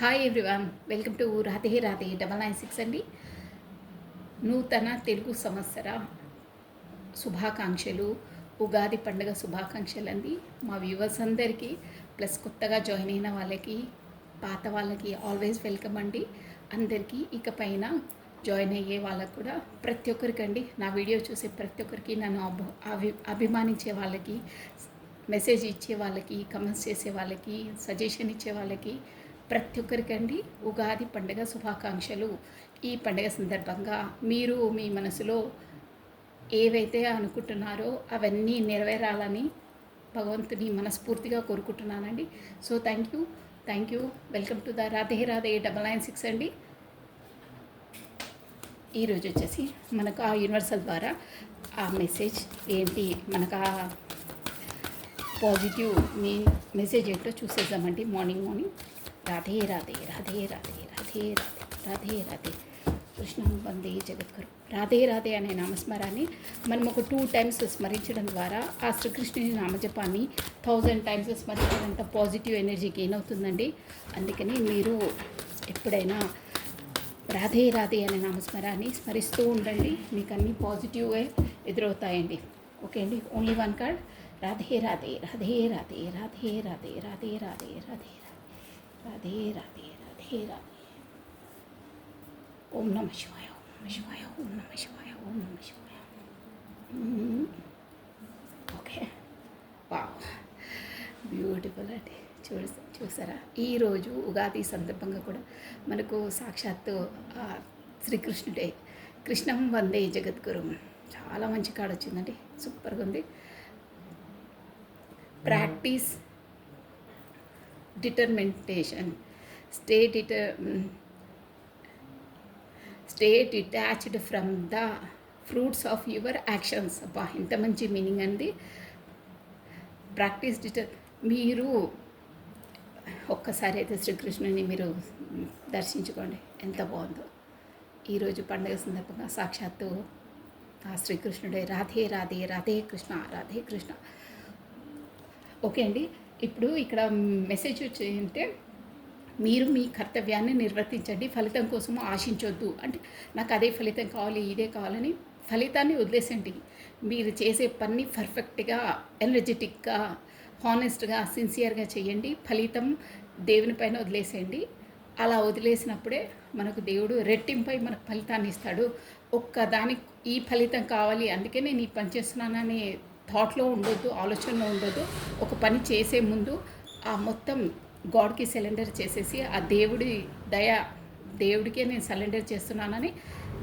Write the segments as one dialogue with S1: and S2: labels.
S1: Hi everyone, welcome to Radhe Radhe 996 అండి. నూతన తెలుగు సంవత్సర శుభాకాంక్షలు, ఉగాది పండుగ శుభాకాంక్షలు అండి మా వ్యూవర్స్ అందరికీ. ప్లస్ కొత్తగా జాయిన్ అయిన వాళ్ళకి, పాత వాళ్ళకి ఆల్వేస్ వెల్కమ్ అండి. అందరికీ ఇకపైన జాయిన్ అయ్యే వాళ్ళకు కూడా ప్రతి ఒక్కరికండి, నా వీడియో చూసే ప్రతి ఒక్కరికి, నన్ను అభిమానించే వాళ్ళకి, మెసేజ్ ఇచ్చే వాళ్ళకి, కమెంట్స్ చేసే వాళ్ళకి, సజెషన్ ఇచ్చే వాళ్ళకి ప్రతి ఒక్కరికండి ఉగాది పండుగ శుభాకాంక్షలు. ఈ పండుగ సందర్భంగా మీరు మీ మనసులో ఏవైతే అనుకుంటున్నారో అవన్నీ నెరవేరాలని భగవంతుని మనస్ఫూర్తిగా కోరుకుంటున్నానండి. So thank you. Welcome to the Radhe Radhe 996 అండి. ఈరోజు వచ్చేసి మనకు ఆ యూనివర్సల్ ద్వారా ఆ మెసేజ్ ఏంటి, మనకు ఆ పాజిటివ్ మెసేజ్ ఏంటో చూసేద్దామండి. మార్నింగ్ రాధే రాధే రాధే రాధే రాధే రాధే రాధే రాధే కృష్ణం వందే జగద్గురు. రాధే రాధే అనే నామస్మరాన్ని మనం ఒక 2 times స్మరించడం ద్వారా ఆ శ్రీకృష్ణుని నామజపాన్ని 1000 times స్మరించినంత పాజిటివ్ ఎనర్జీ గెయిన్ అవుతుందండి. అందుకని మీరు ఎప్పుడైనా రాధే రాధే అనే నామస్మరాన్ని స్మరిస్తూ ఉండండి, మీకు అన్నీ పాజిటివ్గా ఎదురవుతాయండి. ఓకే అండి. Only 1 card. రాధే రాధే రాధే రాధే రాధే రాధే రాధే రాధే రాధే రాధే రాధే రాధే రాధే. ఓం నమ శివాయ, ఓం నమ శివాయ, ఓం నమ శివాయ, ఓం నమ శివాయ. ఓకే, వావ్, బ్యూటిఫుల్ అండి. చూసారా, ఈరోజు ఉగాది సందర్భంగా కూడా మనకు సాక్షాత్తు శ్రీకృష్ణుడే కృష్ణం వందే జగద్గురు. చాలా మంచి కార్డు వచ్చిందండి, సూపర్గా ఉంది. Practice determination, stay detached from the fruits of your actions. అబ్బా, ఇంత మంచి మీనింగ్ అండి. ప్రాక్టీస్ మీరు ఒక్కసారి అయితే శ్రీకృష్ణుని మీరు దర్శించుకోండి, ఎంత బాగుందో. ఈరోజు పండుగ సందర్భంగా సాక్షాత్తు ఆ శ్రీకృష్ణుడే రాధే రాధే రాధే కృష్ణ, రాధే కృష్ణ. ఓకే అండి. ఇప్పుడు ఇక్కడ మెసేజ్ వచ్చేంటే, మీరు మీ కర్తవ్యాన్ని నిర్వర్తించండి, ఫలితం కోసం ఆశించొద్దు. అంటే నాకు అదే ఫలితం కావాలి, ఇదే కావాలని ఫలితాన్ని వదిలేసండి. మీరు చేసే పని పర్ఫెక్ట్గా, ఎనర్జెటిక్గా, హానెస్ట్గా, సిన్సియర్గా చేయండి. ఫలితం దేవుని పైన వదిలేసేయండి. అలా వదిలేసినప్పుడే మనకు దేవుడు రెట్టింపై మనకు ఫలితాన్ని ఇస్తాడు. ఒక్కదానికి ఈ ఫలితం కావాలి, అందుకే నేను ఈ పని చేస్తున్నాననే థాట్లో ఉండొద్దు, ఆలోచనలో ఉండొద్దు. ఒక పని చేసే ముందు ఆ మొత్తం గాడ్కి సరెండర్ చేసేసి, ఆ దేవుడి దేవుడికే నేను సరెండర్ చేస్తున్నానని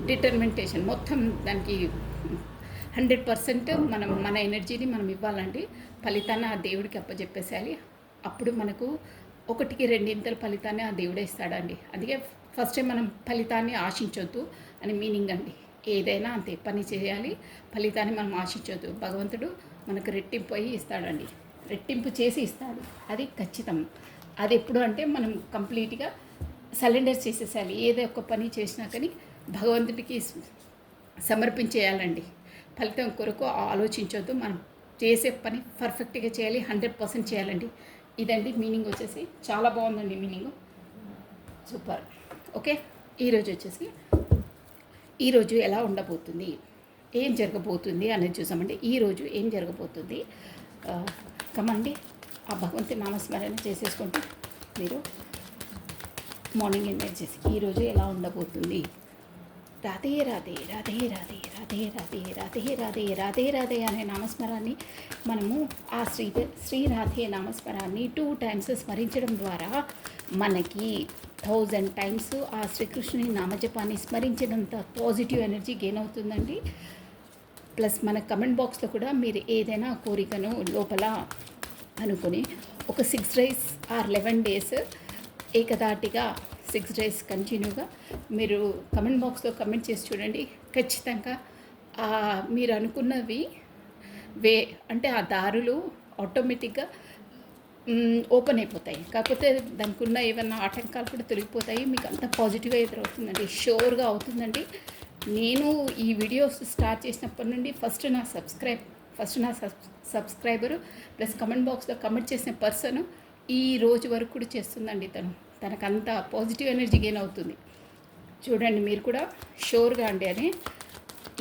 S1: డిటర్మినేషన్ మొత్తం దానికి 100% మన ఎనర్జీని మనం ఇవ్వాలండి. ఫలితాన్ని ఆ దేవుడికి అప్పచెప్పేసేయాలి. అప్పుడు మనకు 1కి 2 ఫలితాన్ని ఆ దేవుడే ఇస్తాడండి. అందుకే ఫస్ట్ మనం ఫలితాన్ని ఆశించొద్దు అని మీనింగ్ అండి. ఏదైనా అంతే, పని చేయాలి, ఫలితాన్ని మనం ఆశించొద్దు. భగవంతుడు మనకు రెట్టింపు అయ్యి ఇస్తాడండి, రెట్టింపు చేసి ఇస్తాడు, అది ఖచ్చితం. అది ఎప్పుడు అంటే మనం కంప్లీట్గా సరెండర్ చేసేసాలి. ఏదో ఒక పని చేసినా కానీ భగవంతుడికి సమర్పించేయాలండి. ఫలితం కొరకు ఆలోచించొద్దు. మనం చేసే పని పర్ఫెక్ట్గా చేయాలి, 100% చేయాలండి. ఇదండి మీనింగ్ వచ్చేసి. చాలా బాగుందండి మీనింగ్, సూపర్. ఓకే, ఈరోజు ఎలా ఉండబోతుంది, ఏం జరగబోతుంది అనేది చూసామండి. ఈరోజు ఏం జరగబోతుంది, కమండి ఆ భగవంతుని నామస్మరణ చేసేసుకుంటూ మీరు మార్నింగ్ ఎనర్జీస్ ఈరోజు ఎలా ఉండబోతుంది. రాధే రాధే రాధే రాధే రాధే రాధే రాధే రాధే రాధే రాధే అనే నామస్మరాన్ని మనము ఆ శ్రీ రాధే నామస్మరాన్ని 2 times స్మరించడం ద్వారా మనకి 1000 times ఆ శ్రీకృష్ణుని నామజపాన్ని స్మరించినంత పాజిటివ్ ఎనర్జీ గెయిన్ అవుతుందండి. ప్లస్ మన కమెంట్ బాక్స్లో కూడా మీరు ఏదైనా కోరికను లోపల అనుకొని ఒక 6 days ఆర్ 11 days ఏకదాటిగా 6 days కంటిన్యూగా మీరు కమెంట్ బాక్స్లో కమెంట్ చేసి చూడండి. ఖచ్చితంగా మీరు అనుకున్నవి అంటే ఆ దారులు ఆటోమేటిక్గా ఓపెన్ అయిపోతాయి. కాకపోతే దానికి ఉన్న ఏమన్నా ఆటంకాలు కూడా తొలగిపోతాయి. మీకు అంత పాజిటివ్గా ఎదురవుతుందండి, షూర్గా అవుతుందండి. నేను ఈ వీడియోస్ స్టార్ట్ చేసినప్పటి నుండి ఫస్ట్ నా సబ్స్క్రైబరు ప్లస్ కమెంట్ బాక్స్లో కమెంట్ చేసిన పర్సన్ ఈ రోజు వరకు కూడా చేస్తుందండి. తను తనకంత పాజిటివ్ ఎనర్జీ గెయిన్ అవుతుంది. చూడండి మీరు కూడా షూర్గా అండి అని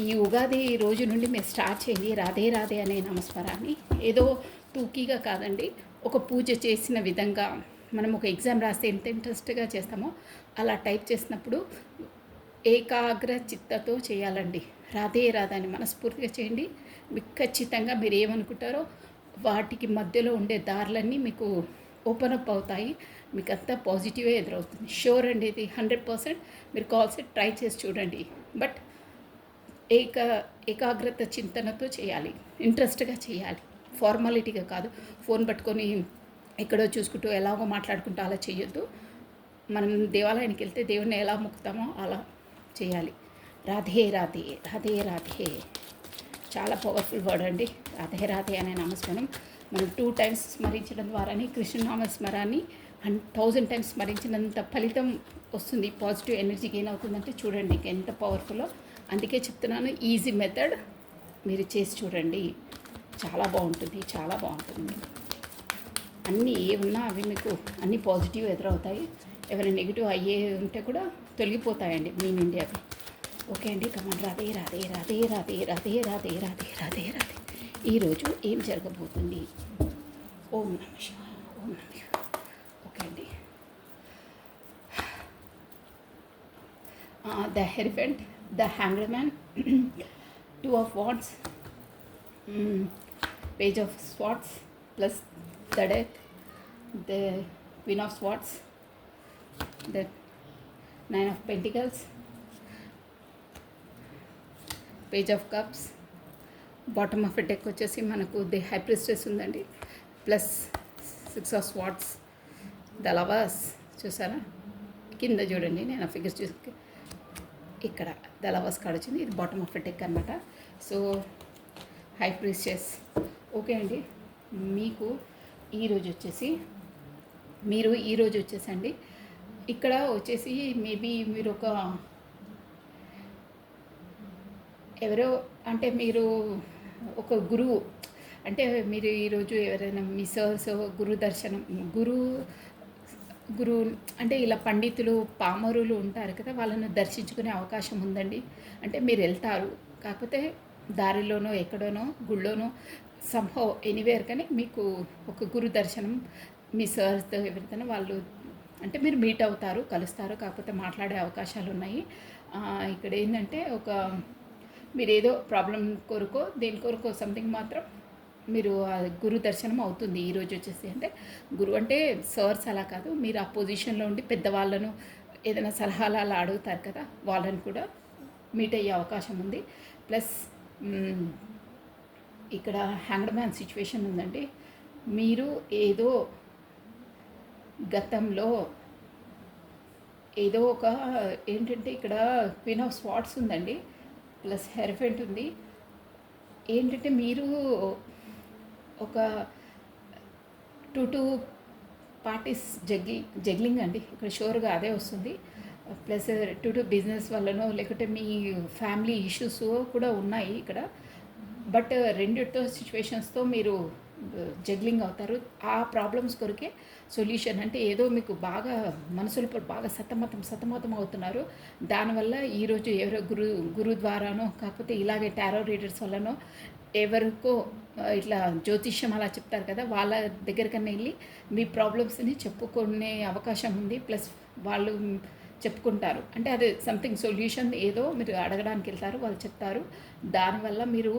S1: ఈ ఉగాది రోజు నుండి మీరు స్టార్ట్ చేయండి రాధే రాధే అనే నామస్మరాన్ని. ఏదో తూకీగా కాదండి, ఒక పూజ చేసిన విధంగా. మనం ఒక ఎగ్జామ్ రాస్తే ఎంత ఇంట్రెస్ట్గా చేస్తామో అలా టైప్ చేసినప్పుడు ఏకాగ్ర చిత్తతో చేయాలండి. రాధే రాధే అని మనస్ఫూర్తిగా చేయండి. మీకు ఖచ్చితంగా మీరు ఏమనుకుంటారో వాటికి మధ్యలో ఉండే దారులన్నీ మీకు ఓపెన్ అప్ అవుతాయి. మీకు అంతా పాజిటివే ఎదురవుతుంది. షూర్ అండి, ఇది 100%. మీరు కాల్స్ ట్రై చేసి చూడండి. బట్ ఏకాగ్రత చింతనతో చేయాలి, ఇంట్రెస్ట్గా చేయాలి, ఫార్మాలిటీగా కాదు. ఫోన్ పట్టుకొని ఎక్కడో చూసుకుంటూ ఎలాగో మాట్లాడుకుంటూ అలా చేయొద్దు. మనం దేవాలయానికి వెళ్తే దేవుణ్ణి ఎలా మొక్కుతామో అలా చేయాలి. రాధే రాధే రాధే రాధే చాలా పవర్ఫుల్ వర్డ్ అండి. రాధే రాధే అనే నామస్మరణం మనం 2 times స్మరించడం ద్వారానే కృష్ణనామస్మరాన్ని 1000 times స్మరించినంత ఫలితం వస్తుంది. పాజిటివ్ ఎనర్జీ గెయిన్ అవుతుందంటే చూడండి ఎంత పవర్ఫుల్లో. అందుకే చెప్తున్నాను, ఈజీ మెథడ్, మీరు చేసి చూడండి. చాలా బాగుంటుంది, చాలా బాగుంటుంది. అన్నీ ఏ ఉన్నా అవి మీకు అన్నీ పాజిటివ్ ఎదురవుతాయి. ఎవరైనా నెగిటివ్ అయ్యే ఉంటే కూడా తొలగిపోతాయండి మీ నుండి అవి. ఓకే అండి, కమాండ్ రాధే రాధే రాధే రాధే రాధే రాధే రాధే రాధే రాధే. ఈరోజు ఏం జరగబోతుంది? ఓం నమ శివాయ, ఓం నమ శివాయ. ఓకే అండి. The hierophant, the hanged man, 2 of wands, page of swords plus the death, the queen of swords, the 9 of pentacles, page of cups. Bottom of deck వచ్చేసి మనకు ది హై ప్రిస్టెస్ ఉందండి, plus 6 of swords, the lovers. చూసారా కింద చూడండి, నేను ఆ figures చూసి ఇక్కడ ద లవర్స్ కార్డ్ వచ్చింది. ఇది బాటమ్ ఆఫ్ డెక్ అనమాట. So high priestess. ఓకే అండి, మీకు ఈరోజు వచ్చేసి వచ్చేసండి ఇక్కడ వచ్చేసి మేబీ మీరు ఎవరో అంటే మీరు ఒక గురువు, అంటే మీరు ఈరోజు ఎవరైనా మీ సర్స్ గురు అంటే ఇలా పండితులు పామరులు ఉంటారు కదా, వాళ్ళను దర్శించుకునే అవకాశం ఉందండి. అంటే మీరు వెళ్తారు, కాకపోతే దారిలోనో ఎక్కడోనో గుళ్ళోనో సంహౌ ఎనీవేర్, కానీ మీకు ఒక గురు దర్శనం మీ సార్తో ఎవరితోనో వాళ్ళు అంటే మీరు మీట్ అవుతారు, కలుస్తారు, కాకపోతే మాట్లాడే అవకాశాలు ఉన్నాయి. ఇక్కడ ఏంటంటే మీరు ఏదో ప్రాబ్లం కొరకో దేని కొరకో సంథింగ్ మాత్రం మీరు గురు దర్శనం అవుతుంది ఈరోజు వచ్చేసి. అంటే గురువు అంటే సర్స్ అలా కాదు, మీరు ఆ పొజిషన్లో ఉండి పెద్దవాళ్ళను ఏదైనా సలహాలు అలా అడుగుతారు కదా, వాళ్ళని కూడా మీట్ అయ్యే అవకాశం ఉంది. ప్లస్ ఇక్కడ హ్యాంగ్డ్ మ్యాన్ సిచ్యువేషన్ ఉందండి. మీరు ఏదో గతంలో ఏదో ఏంటంటే ఇక్కడ క్వీన్ ఆఫ్ స్వార్డ్స్ ఉందండి, ప్లస్ హెరిఫెంట్ ఉంది. ఏంటంటే మీరు ఒక 2 పార్టీస్ జగ్లింగ్ అండి ఇక్కడ షూర్గా అదే వస్తుంది. ప్లస్ 2 బిజినెస్ వల్లనో లేకుంటే మీ ఫ్యామిలీ ఇష్యూస్ కూడా ఉన్నాయి ఇక్కడ. బట్ రెండితో సిచ్యువేషన్స్తో మీరు జగ్లింగ్ అవుతారు. ఆ ప్రాబ్లమ్స్ కొరకే సొల్యూషన్. అంటే ఏదో మీకు బాగా మనసులో బాగా సతమతం అవుతున్నారు. దానివల్ల ఈరోజు ఎవరో గురు ద్వారానో కాకపోతే ఇలాగే టారో రీడర్స్ వల్లనో ఎవరికో ఇట్లా జ్యోతిష్యం అలా చెప్తారు కదా, వాళ్ళ దగ్గరికన్నా వెళ్ళి మీ ప్రాబ్లమ్స్ని చెప్పుకునే అవకాశం ఉంది. ప్లస్ వాళ్ళు చెప్పుకుంటారు, అంటే అది సంథింగ్ సొల్యూషన్ ఏదో మీరు అడగడానికి వెళ్తారు, వాళ్ళు చెప్తారు. దానివల్ల మీరు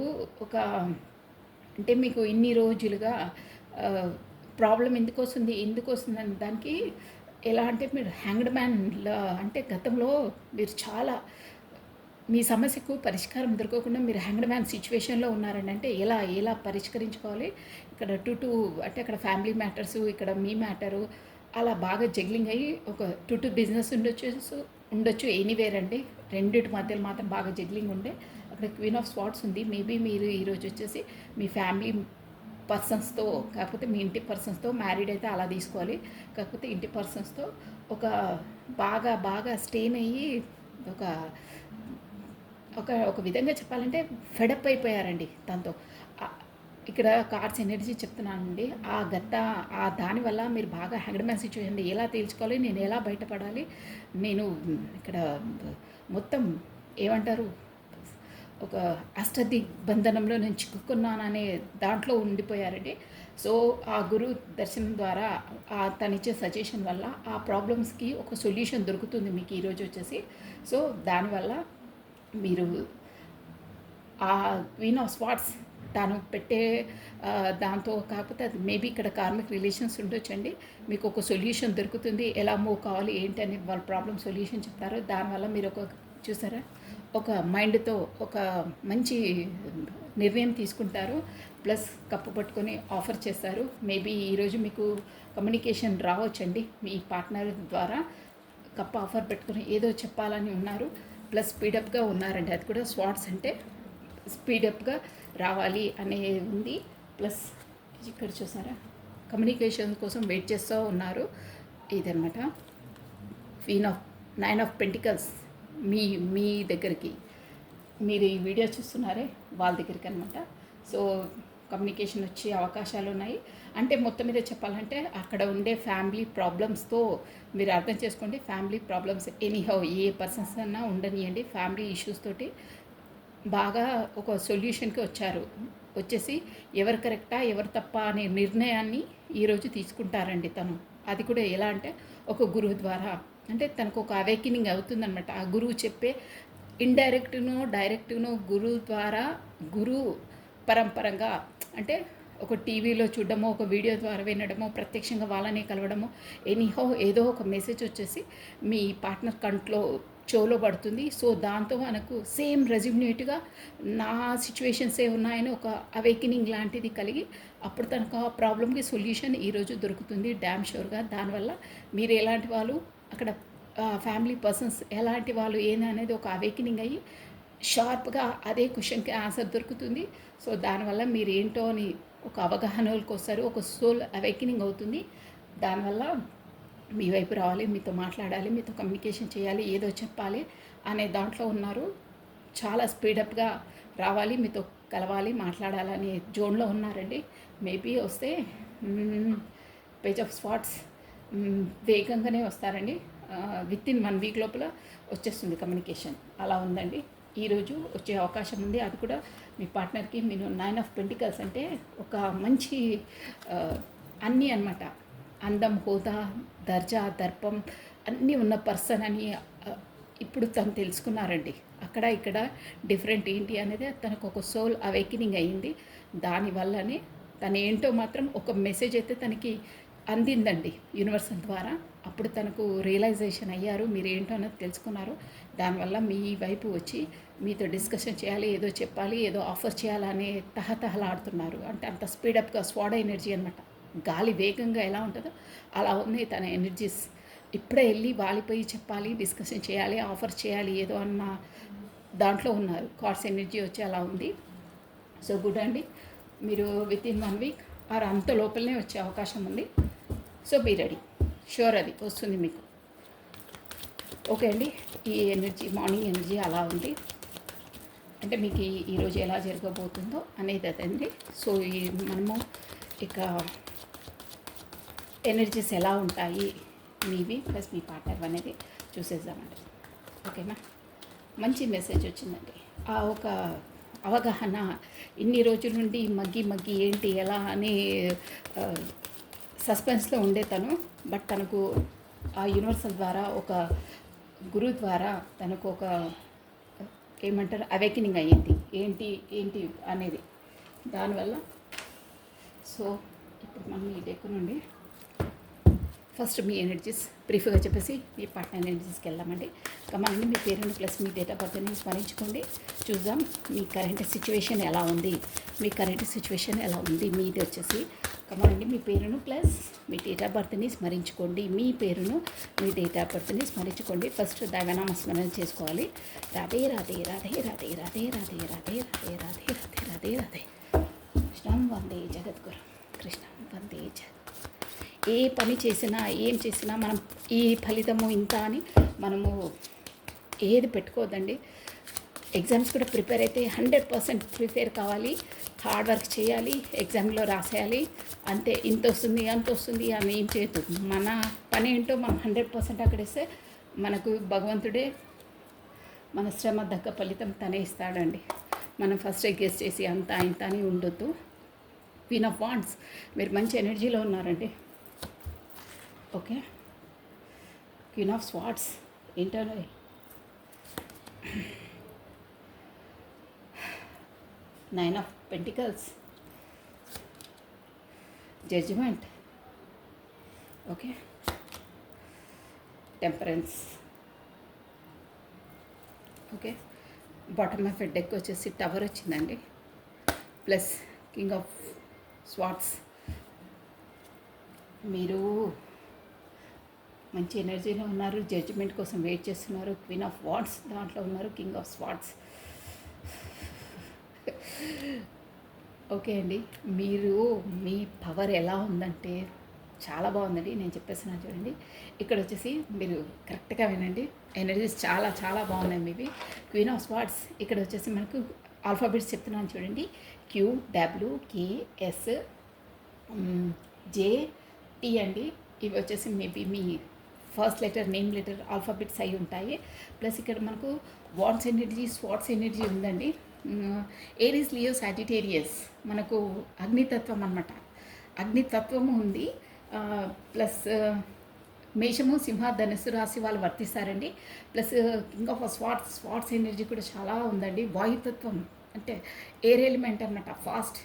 S1: అంటే మీకు ఇన్ని రోజులుగా ప్రాబ్లం ఎందుకు వస్తుంది అని దానికి ఎలా అంటే మీరు హ్యాంగ్డ్ మ్యాన్లా అంటే గతంలో మీరు చాలా మీ సమస్యకు పరిష్కారం దొరకకుండా మీరు హ్యాంగ్డ్ మ్యాన్ సిచ్యువేషన్లో ఉన్నారండి. అంటే ఎలా పరిష్కరించుకోవాలి ఇక్కడ 2 అంటే అక్కడ ఫ్యామిలీ మ్యాటర్స్, ఇక్కడ మీ మ్యాటరు అలా బాగా జగ్లింగ్ అయ్యి ఒక 2 బిజినెస్ ఉండొచ్చు ఎనీవేర్ అండి. రెండిటి మధ్యలో మాత్రం బాగా జగ్లింగ్ ఉండే అక్కడ క్వీన్ ఆఫ్ స్వార్డ్స్ ఉంది. మేబీ మీరు ఈరోజు వచ్చేసి మీ ఫ్యామిలీ పర్సన్స్తో కాకపోతే మీ ఇంటి పర్సన్స్తో మ్యారీడ్ అయితే అలా తీసుకోవాలి, కాకపోతే ఇంటి పర్సన్స్తో బాగా స్టెయిన్ అయ్యి ఒక విధంగా చెప్పాలంటే ఫెడప్ అయిపోయారండి దాంతో. ఇక్కడ కార్డ్స్ ఎనర్జీ చెప్తున్నానండి. దానివల్ల మీరు బాగా హ్యాంగ్డ్ సిచ్యువేషన్ ఎలా తేల్చుకోవాలి, నేను ఎలా బయటపడాలి, నేను ఇక్కడ మొత్తం ఏమంటారు ఒక అష్టదిగ్బంధనంలో నేను చిక్కుకున్నాననే దాంట్లో ఉండిపోయారండి. సో ఆ గురు దర్శనం ద్వారా తనిచ్చే సజెషన్ వల్ల ఆ ప్రాబ్లమ్స్కి ఒక సొల్యూషన్ దొరుకుతుంది మీకు ఈరోజు వచ్చేసి. సో దానివల్ల మీరు ఆ క్వీన్ ఆఫ్ స్వార్డ్స్ తాను పెట్టే దాంతో కాకపోతే అది మేబీ ఇక్కడ కార్మిక్ రిలేషన్స్ ఉండొచ్చండి. మీకు ఒక సొల్యూషన్ దొరుకుతుంది, ఎలా మూవ్ కావాలి ఏంటి అని వాళ్ళ ప్రాబ్లం సొల్యూషన్ చెప్తారు. దానివల్ల మీరు చూసారా ఒక మైండ్తో ఒక మంచి నిర్ణయం తీసుకుంటారు. ప్లస్ కప్పు పట్టుకొని ఆఫర్ చేస్తారు. మేబీ ఈరోజు మీకు కమ్యూనికేషన్ రావచ్చండి మీ పార్ట్నర్ ద్వారా. కప్పు ఆఫర్ పెట్టుకుని ఏదో చెప్పాలని ఉన్నారు. ప్లస్ స్పీడప్గా ఉన్నారండి. అది కూడా స్వాట్స్ అంటే స్పీడప్గా రావాలి అనే ఉంది. ప్లస్ ఇక్కడ చూసారా కమ్యూనికేషన్ కోసం వెయిట్ చేస్తూ ఉన్నారు. ఇదన్నమాట నైన్ ఆఫ్ పెంటికల్స్ మీ దగ్గరికి, మీరు ఈ వీడియో చూస్తున్నారే వాళ్ళ దగ్గరికి అనమాట. సో కమ్యూనికేషన్ వచ్చే అవకాశాలు ఉన్నాయి. అంటే మొత్తం మీద చెప్పాలంటే అక్కడ ఉండే ఫ్యామిలీ ప్రాబ్లమ్స్తో మీరు అర్థం చేసుకోండి. ఫ్యామిలీ ప్రాబ్లమ్స్ ఎనీహౌ ఏ పర్సన్స్ అన్నా ఉండనియండి, ఫ్యామిలీ ఇష్యూస్ తోటి బాగా ఒక సొల్యూషన్కి వచ్చేసి ఎవరు కరెక్టా ఎవరు తప్ప అనే నిర్ణయాన్ని ఈరోజు తీసుకుంటారండి తను. అది కూడా ఎలా అంటే ఒక గురువు ద్వారా, అంటే తనకు ఒక అవేకినింగ్ అవుతుందన్నమాట. ఆ గురువు చెప్పే డైరెక్ట్ను గురువు ద్వారా, గురువు పరంపరంగా అంటే ఒక టీవీలో చూడడమో, ఒక వీడియో ద్వారా వినడమో, ప్రత్యక్షంగా వాళ్ళనే కలవడమో, ఎనీహౌ ఏదో ఒక మెసేజ్ వచ్చేసి మీ పార్ట్నర్ కంట్లో చెవులో పడుతుంది. సో దాంతో మనకు సేమ్ రెజ్యూనేట్గా నా సిచ్యువేషన్సే ఉన్నాయని ఒక అవేకినింగ్ లాంటిది కలిగి అప్పుడు తనకు ఆ ప్రాబ్లమ్కి సొల్యూషన్ ఈరోజు దొరుకుతుంది డ్యామ్ షూర్గా. దానివల్ల మీరు ఎలాంటి వాళ్ళు, అక్కడ ఫ్యామిలీ పర్సన్స్ ఎలాంటి వాళ్ళు ఏందనేది ఒక అవేకినింగ్ అయ్యి షార్ప్గా అదే క్వశ్చన్కి ఆన్సర్ దొరుకుతుంది. సో దానివల్ల మీరు ఏంటో అని ఒక అవగాహనలోకి వస్తారు, ఒక సోల్ అవేకినింగ్ అవుతుంది. దానివల్ల మీ వైపు రావాలి, మీతో మాట్లాడాలి, మీతో కమ్యూనికేషన్ చేయాలి, ఏదో చెప్పాలి అనే దాంట్లో ఉన్నారు. చాలా స్పీడప్గా రావాలి, మీతో కలవాలి, మాట్లాడాలనే జోన్లో ఉన్నారండి. మేబీ వస్తే పేజ్ ఆఫ్ స్వాట్స్ వేగంగానే వస్తారండి. వితిన్ 1 వీక్ లోపల వచ్చేస్తుంది కమ్యూనికేషన్. అలా ఉందండి. ఈరోజు వచ్చే అవకాశం ఉంది. అది కూడా మీ పార్ట్నర్కి. మీరు 9 ఆఫ్ పెంటికల్స్ అంటే ఒక మంచి అన్నీ అన్నమాట, అందం, హోదా, దర్జా, దర్పం అన్నీ ఉన్న పర్సన్ అని ఇప్పుడు తను తెలుసుకున్నారండి. అక్కడ ఇక్కడ డిఫరెంట్ ఏంటి అనేది తనకు ఒక సోల్ అవేకినింగ్ అయ్యింది. దానివల్లనే తను ఏంటో మాత్రం ఒక మెసేజ్ అయితే తనకి అందిందండి యూనివర్సల్ ద్వారా. అప్పుడు తనకు రియలైజేషన్ అయ్యారు, మీరు ఏంటో అన్నది తెలుసుకున్నారు. దానివల్ల మీ వైపు వచ్చి మీతో డిస్కషన్ చేయాలి, ఏదో చెప్పాలి, ఏదో ఆఫర్ చేయాలని తహతహలాడుతున్నారు. అంటే అంత స్పీడప్గా స్వాడ్ ఎనర్జీ అనమాట. గాలి వేగంగా ఎలా ఉంటుందో అలా ఉంది తన ఎనర్జీస్. ఇప్పుడే వెళ్ళి వాలిపోయి చెప్పాలి, డిస్కషన్ చేయాలి, ఆఫర్ చేయాలి ఏదో అన్న దాంట్లో ఉన్నారు. కార్డ్స్ ఎనర్జీ వచ్చి అలా ఉంది. సో గుడ్ అండి. మీరు వితిన్ 1 వీక్ ఆర్ అంత లోపలనే వచ్చే అవకాశం ఉంది. సో బీ రెడీ, షూర్ అది వస్తుంది మీకు. ఓకే అండి. ఈ ఎనర్జీ మార్నింగ్ ఎనర్జీ అలా ఉంది. అంటే మీకు ఈరోజు ఎలా జరగబోతుందో అనేది అదండి. సో మనము ఇక ఎనర్జీస్ ఎలా ఉంటాయి మీవి ప్లస్ మీ పార్ట్నర్ అనేది చూసేద్దామండి. ఓకేనా. మంచి మెసేజ్ వచ్చిందండి. ఆ ఒక అవగాహన ఇన్ని రోజుల నుండి మగ్గి ఏంటి ఎలా అని సస్పెన్స్లో ఉండే తను. బట్ తనకు ఆ యూనివర్సల్ ద్వారా, ఒక గురువు ద్వారా తనకు ఒక ఏమంటారు అవేకినింగ్ అయ్యింది ఏంటి అనేది. దానివల్ల సో ఇప్పుడు మనం ఈ డెక్ నుండి ఫస్ట్ మీ ఎనర్జీస్ బ్రీఫ్గా చెప్పేసి మీ పార్ట్నర్ ఎనర్జీస్కి వెళ్దామండి. కమాండి మీ పేరును ప్లస్ మీ డేట్ ఆఫ్ బర్త్ని స్మరించుకోండి. చూద్దాం మీ కరెంట్ సిచ్యువేషన్ ఎలా ఉంది. మీది వచ్చేసి కమాండి మీ పేరును ప్లస్ మీ డేట్ ఆఫ్ బర్త్ని స్మరించుకోండి. ఫస్ట్ దైవనామ స్మరణ చేసుకోవాలి. రాధే రాధే రాధే రాధే రాధే రాధే రాధే రాధే రాధే రాధే రాధే రాధే కృష్ణం వందే జగద్గురు, కృష్ణం వందే జగత్. ఏ పని చేసినా ఏం చేసినా మనం ఈ ఫలితము ఇంత అని మనము ఏది పెట్టుకోవద్దండి. ఎగ్జామ్స్ కూడా ప్రిపేర్ అయితే 100% ప్రిపేర్ కావాలి. హార్డ్ వర్క్ చేయాలి, ఎగ్జామ్లో రాసేయాలి, అంతే. ఇంత వస్తుంది అంత వస్తుంది అని ఏం చేయొద్దు. మన పని ఏంటో మనం 100% అక్కడిస్తే మనకు భగవంతుడే మన శ్రమ దగ్గ ఫలితం తనే ఇస్తాడండి. మనం ఫస్ట్ గెస్ చేసి అంత ఇంత అని ఉండొద్దు. క్వీన్ ఆఫ్ వాండ్స్, మీరు మంచి ఎనర్జీలో ఉన్నారండి. ఓకే, క్వీన్ ఆఫ్ స్వార్డ్స్ ఏంటంటే nine of pentacles, judgement. Okay, temperance. Okay, bottom of deck వచ్చేసి టవర్ వచ్చిందండి, ప్లస్ కింగ్ ఆఫ్ స్వార్డ్స్. మీరు మంచి ఎనర్జీలో ఉన్నారు, జడ్జిమెంట్ కోసం వెయిట్ చేస్తున్నారు. క్వీన్ ఆఫ్ వాండ్స్ దాంట్లో ఉన్నారు, కింగ్ ఆఫ్ స్వార్డ్స్. ఓకే అండి, మీరు మీ పవర్ ఎలా ఉందంటే చాలా బాగుందండి. నేను చెప్పేస్తున్నాను చూడండి. ఇక్కడ వచ్చేసి మీరు కరెక్ట్గా వినండి, ఎనర్జీస్ చాలా చాలా బాగున్నాయి మీవి. క్వీన్ ఆఫ్ స్వార్డ్స్ ఇక్కడ వచ్చేసి మనకు ఆల్ఫాబెట్స్ చెప్తున్నాను చూడండి. QWKS JT అండి. ఇవి వచ్చేసి మేబీ మీ first letter name letter alphabets అయి ఉంటాయి. ప్లస్ ఇక్కడ మనకు వాండ్స్ ఎనర్జీ, స్వార్డ్స్ ఎనర్జీ ఉందండి. ఏరీస్, లియో, సాజిటేరియస్ మనకు అగ్నితత్వం అన్నమాట. అగ్నితత్వము ఉంది. ప్లస్ మేషము, సింహ, ధనుసు రాశి వాళ్ళు వర్తిస్తారండి. Plus king of swords energy కూడా చాలా ఉందండి. వాయుతత్వం అంటే ఎయిర్ ఎలిమెంట్ అనమాట. ఫాస్ట్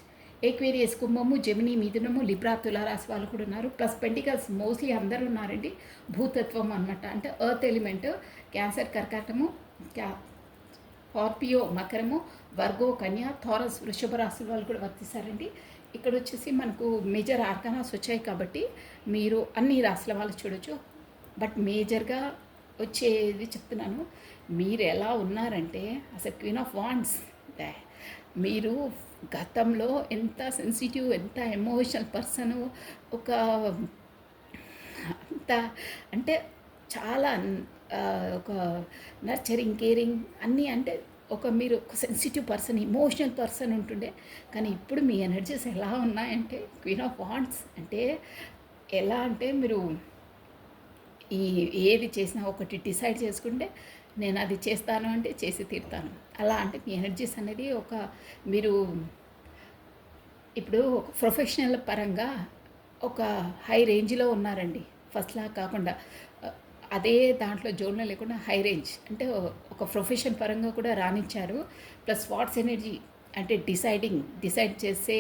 S1: ఏక్వేరియస్, కుంభము, జెమిని, మిథునము, లిబ్రా, తులారాశి వాళ్ళు కూడా ఉన్నారు. ప్లస్ పెంటికల్స్ మోస్ట్లీ అందరూ ఉన్నారండి. భూతత్వం అనమాట, అంటే ఎర్త్ ఎలిమెంట్. క్యాన్సర్, కర్కాటము, స్కార్పియో, మకరము, వర్గో, కన్య, థారస్, వృషభ రాశి వాళ్ళు కూడా వర్తిస్తారండి. ఇక్కడ వచ్చేసి మనకు మేజర్ ఆర్గానాస్ వచ్చాయి కాబట్టి మీరు అన్ని రాశుల వాళ్ళు చూడొచ్చు. బట్ మేజర్గా వచ్చేది చెప్తున్నాను. మీరు ఎలా ఉన్నారంటే అసలు క్వీన్ ఆఫ్ వాండ్స్, మీరు గతంలో ఎంత సెన్సిటివ్, ఎంత ఎమోషనల్ పర్సను, ఒక అంత అంటే చాలా ఒక నర్చరింగ్, కేరింగ్ అన్నీ, అంటే ఒక మీరు ఒక సెన్సిటివ్ పర్సన్, ఇమోషనల్ పర్సన్ ఉంటుండే. కానీ ఇప్పుడు మీ ఎనర్జీస్ ఎలా ఉన్నాయంటే క్వీన్ ఆఫ్ వాండ్స్ అంటే ఎలా అంటే మీరు ఏది చేసినా ఒకటి డిసైడ్ చేసుకుంటే నేను అది చేస్తాను అంటే చేసి తీరుతాను. అలా అంటే మీ ఎనర్జీస్ అనేది ఒక మీరు ఇప్పుడు ఒక ప్రొఫెషనల్ పరంగా ఒక హై రేంజ్లో ఉన్నారండి. ఫస్ట్లా కాకుండా అదే దాంట్లో జోన్లో లేకుండా హై రేంజ్ అంటే ఒక ప్రొఫెషన్ పరంగా కూడా రాణించారు. ప్లస్ వాట్స్ ఎనర్జీ అంటే డిసైడ్ చేసే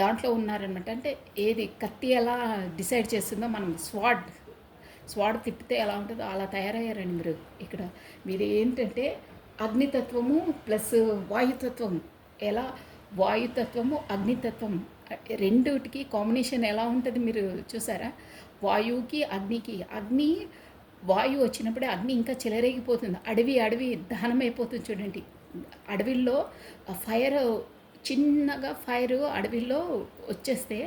S1: దాంట్లో ఉన్నారనమాట. అంటే ఏది కత్తి ఎలా డిసైడ్ చేస్తుందో మనం స్వాడ్ తిప్పితే ఎలా ఉంటుందో అలా తయారయ్యారండి మీరు. ఇక్కడ మీరు ఏంటంటే అగ్నితత్వము ప్లస్ వాయుతత్వం, ఎలా వాయుతత్వము అగ్నితత్వం రెండుటికి కాంబినేషన్ ఎలా ఉంటుంది మీరు చూసారా? వాయువుకి అగ్నికి, అగ్ని వాయువు వచ్చినప్పుడే అగ్ని ఇంకా చెలరేగిపోతుంది. అడవి దహనమైపోతుంది చూడండి. అడవిల్లో ఫైర్, చిన్నగా ఫైర్ అడవిలో వచ్చేస్తే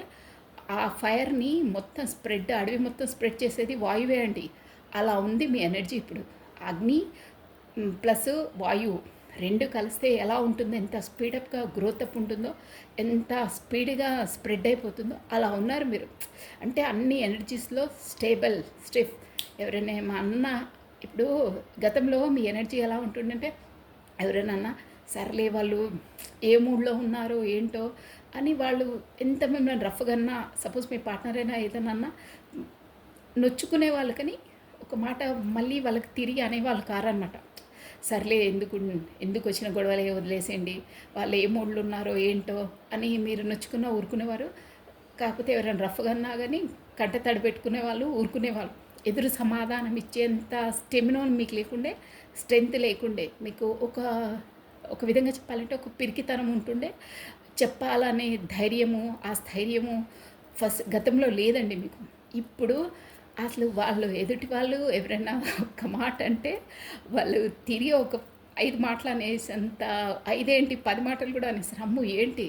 S1: ఆ ఫైర్ని మొత్తం అడవి మొత్తం స్ప్రెడ్ చేసేది వాయువే అండి. అలా ఉంది మీ ఎనర్జీ ఇప్పుడు. అగ్ని ప్లస్ వాయువు రెండు కలిస్తే ఎలా ఉంటుందో, ఎంత స్పీడప్గా గ్రోత్ అప్ ఉంటుందో, ఎంత స్పీడ్గా స్ప్రెడ్ అయిపోతుందో అలా ఉన్నారు మీరు. అంటే అన్ని ఎనర్జీస్లో స్టిఫ్. ఎవరైనా అన్న ఇప్పుడు గతంలో మీ ఎనర్జీ ఎలా ఉంటుందంటే ఎవరైనా అన్నా సర్లే వాళ్ళు ఏ మూడ్లో ఉన్నారో ఏంటో అని వాళ్ళు ఎంత మిమ్మల్ని రఫ్గా అన్నా, సపోజ్ మీ పార్ట్నర్ అయినా ఏదన్నా నొచ్చుకునే వాళ్ళు, కానీ ఒక మాట మళ్ళీ వాళ్ళకి తిరిగి అనేవాళ్ళు కారనమాట. సర్లే ఎందుకు వచ్చిన గొడవలే వదిలేసేయండి, వాళ్ళు ఏ మూడ్లు ఉన్నారో ఏంటో అని మీరు నొచ్చుకున్నా ఊరుకునేవారు. కాకపోతే ఎవరైనా రఫ్గా అన్నా కానీ కంట తడి పెట్టుకునే వాళ్ళు, ఊరుకునేవాళ్ళు. ఎదురు సమాధానం ఇచ్చేంత స్టెమినో మీకు లేకుండే, స్ట్రెంగ్త్ లేకుండే. మీకు ఒక విధంగా చెప్పాలంటే ఒక పిరికితనం ఉంటుండే. చెప్పాలనే ధైర్యము, ఆ స్థైర్యము గతంలో లేదండి మీకు. ఇప్పుడు అసలు ఎదుటి వాళ్ళు ఎవరైనా ఒక మాట అంటే వాళ్ళు తిరిగి ఒక 5 మాటలు అనేసంత, 5 ఏంటి 10 మాటలు కూడా అనేసారు. అమ్ము ఏంటి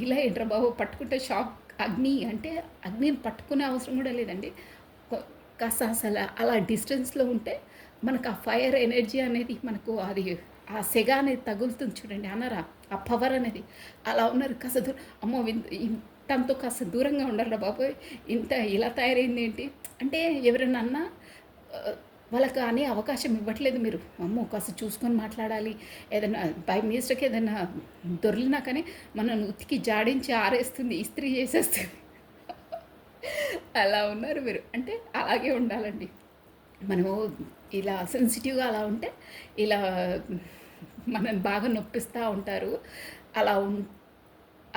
S1: ఇలా ఏంట్రా బాబు, పట్టుకుంటే షాక్. అగ్ని అంటే అగ్నిని పట్టుకునే అవసరం కూడా లేదండి. కాస్త అసలు అలా డిస్టెన్స్లో ఉంటే మనకు ఆ ఫైర్ ఎనర్జీ అనేది మనకు అది ఆ సెగ అనేది తగులుతుంది చూడండి. అనరా ఆ పవర్ అనేది అలా ఉన్నారు. కాస్త అమ్మో తనతో కాస్త దూరంగా ఉండాలిరా బాబోయ్, ఇంత ఇలా తయారైంది ఏంటి అంటే ఎవరైనా అన్నా వాళ్ళకి అనే అవకాశం ఇవ్వట్లేదు మీరు. అమ్మో కాస్త చూసుకొని మాట్లాడాలి, ఏదైనా బై మిస్టేక్ ఏదైనా దొర్లినా కానీ మనల్ని ఉతికి జాడించి ఆరేస్తుంది, ఇస్త్రీ చేసేస్తుంది. అలా ఉన్నారు మీరు. అంటే అలాగే ఉండాలండి మనము. ఇలా సెన్సిటివ్గా అలా ఉంటే ఇలా మనల్ని బాగా నొప్పిస్తూ ఉంటారు. అలా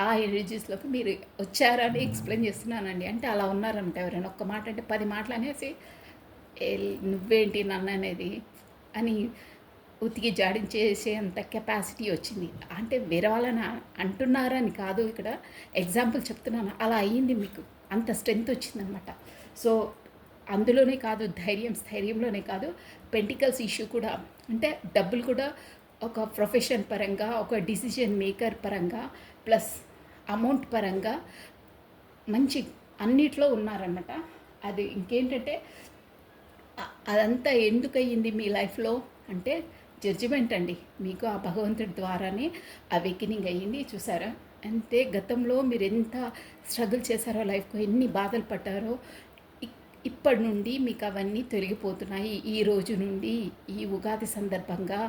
S1: ఆ ఎనర్జీస్లోకి మీరు వచ్చారని ఎక్స్ప్లెయిన్ చేస్తున్నానండి. అంటే అలా ఉన్నారంట. ఎవరైనా ఒక్క మాట అంటే 10 మాటలు అనేసి నువ్వేంటి నన్ను అనేది అని ఉతికి జాడించేసే అంత కెపాసిటీ వచ్చింది. అంటే వేరే వాళ్ళని అంటున్నారని కాదు, ఇక్కడ ఎగ్జాంపుల్ చెప్తున్నాను. అలా అయ్యింది మీకు, అంత స్ట్రెంగ్త్ వచ్చిందనమాట. సో అందులోనే కాదు స్థైర్యంలోనే కాదు, పెంటికల్స్ ఇష్యూ కూడా, అంటే డబ్బులు కూడా ఒక ప్రొఫెషన్ పరంగా, ఒక డిసిజన్ మేకర్ పరంగా, ప్లస్ అమౌంట్ పరంగా మంచి అన్నిట్లో ఉన్నారన్నమాట. అది ఇంకేంటంటే అదంతా ఎందుకు అయ్యింది మీ లైఫ్లో అంటే జడ్జిమెంట్ అండి. మీకు ఆ భగవంతుడి ద్వారానే అవేకినింగ్ అయ్యింది. చూసారా? అంతే, గతంలో మీరు ఎంత స్ట్రగుల్ చేశారో లైఫ్లో, ఎన్ని బాధలు పడ్డారో, ఇప్పటి నుండి మీకు అవన్నీ తొలగిపోతున్నాయి. ఈ రోజు నుండి ఈ ఉగాది సందర్భంగా